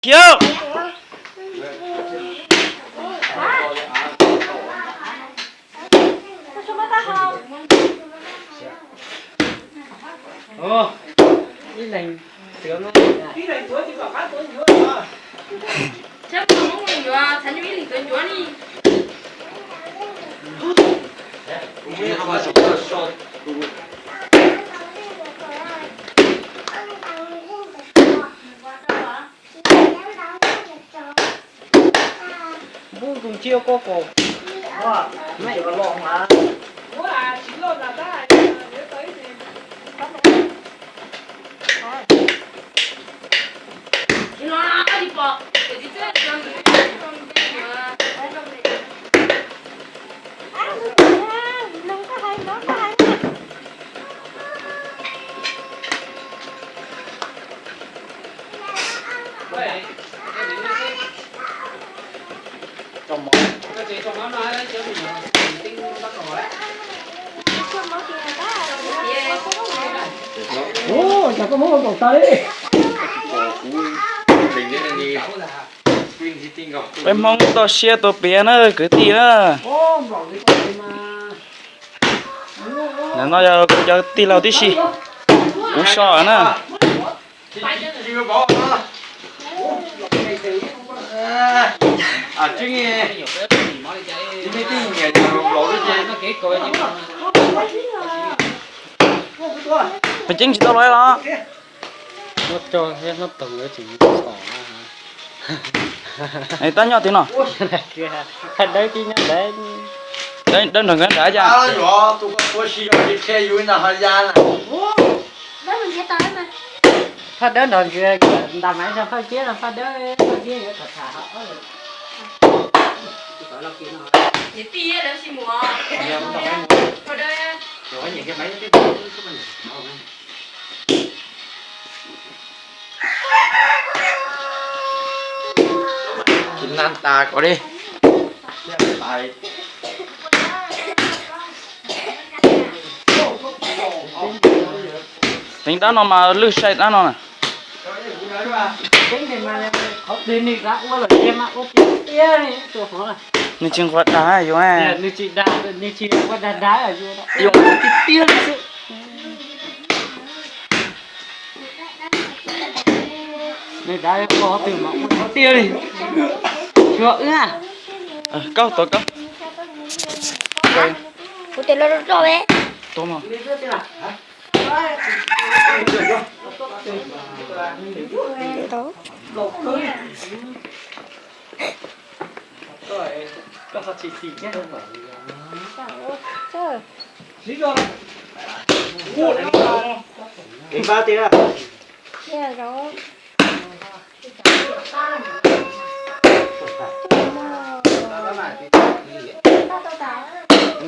Chiếu. Ồ, đi lành sướng lắm. Đi lành chúa chỉ bảo phát tuấn chúa mà. Chắc không có người chúa, thành đi lành tuấn chúa đi. Bố cùng chiêu cô cổ. Wow, mày có lộn mà. Bố là chỉ lộn là ta nếu tới thì bắt đầu. Nó là đi bỏ. Để đi chơi con người. Trồng mỏ. Cái gì trong nó nói đấy chứ mình tinh bắt đầu đấy. Ồ, chả có món còn tới. Em mong to xe to bé nữa cứ tí nữa. Ô, bỏ cái con mà. Nên nó cho tí lâu tí xí. Cú sò nữa. À chứ nghe chứ mấy tiếng nghe lộ cái gì Nó kế coi chứ. Mình chính chỉ tao nói đó. Nó cho nó từng cái chỉ sỏ. Này tao nhỏ tí nào. Thật đấy tí nhá đấy. Đơn đừng cái đã ra. à rồi tụi con xí rồi đi xe dưới nào hay ra nè Đấy mình sẽ tới mà. Phát đơn rồi kìa, làm máy ra phát chia là phát đơn, phát chia nữa thật thà họ. Để tia đó xí mùa. Vào đây. Rồi những cái máy tiếp của mình. chính ăn ta có đi tại Tính tao nó mà lư say tao nó nè. Tính thì mà họ đi đi ra quá là em ạ, tia này,ตัวของอะไร Nên chừng vật đá rồi à. nè, như chị quá đá ở dưới đó. Dùng Cái tia đấy chứ. Này đá có từ mà có tia đi. Chưa nha. câu tôi câu. Của tiền nó rồi bé. Tôi mà. Đó. Rồi, có sao chị nhé. Trời. Lý do Cái bao tiền à? Dạ rồi.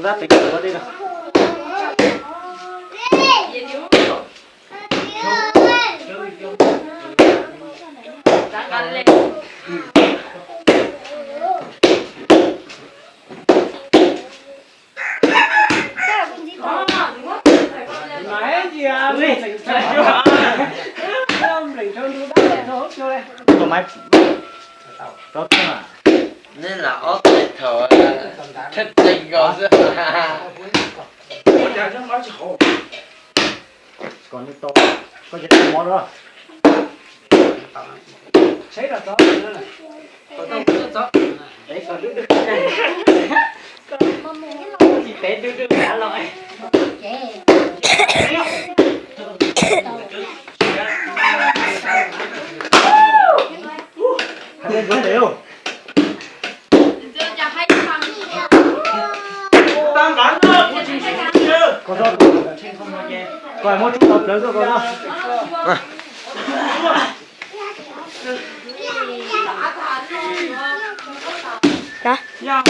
Ra tính có đi nào. máy gì à? Ui, có máy tốt mà. nên là ớt thở thích tình rồi Còn cái tốt có gì không món đó. Thấy là đó nữa này. Đấy còn đứa chị té đứa cả loại. Hai bên vẫn đều. Tam bản đó. Có rồi. Coi một chút tập lớn rồi con đó. Đó.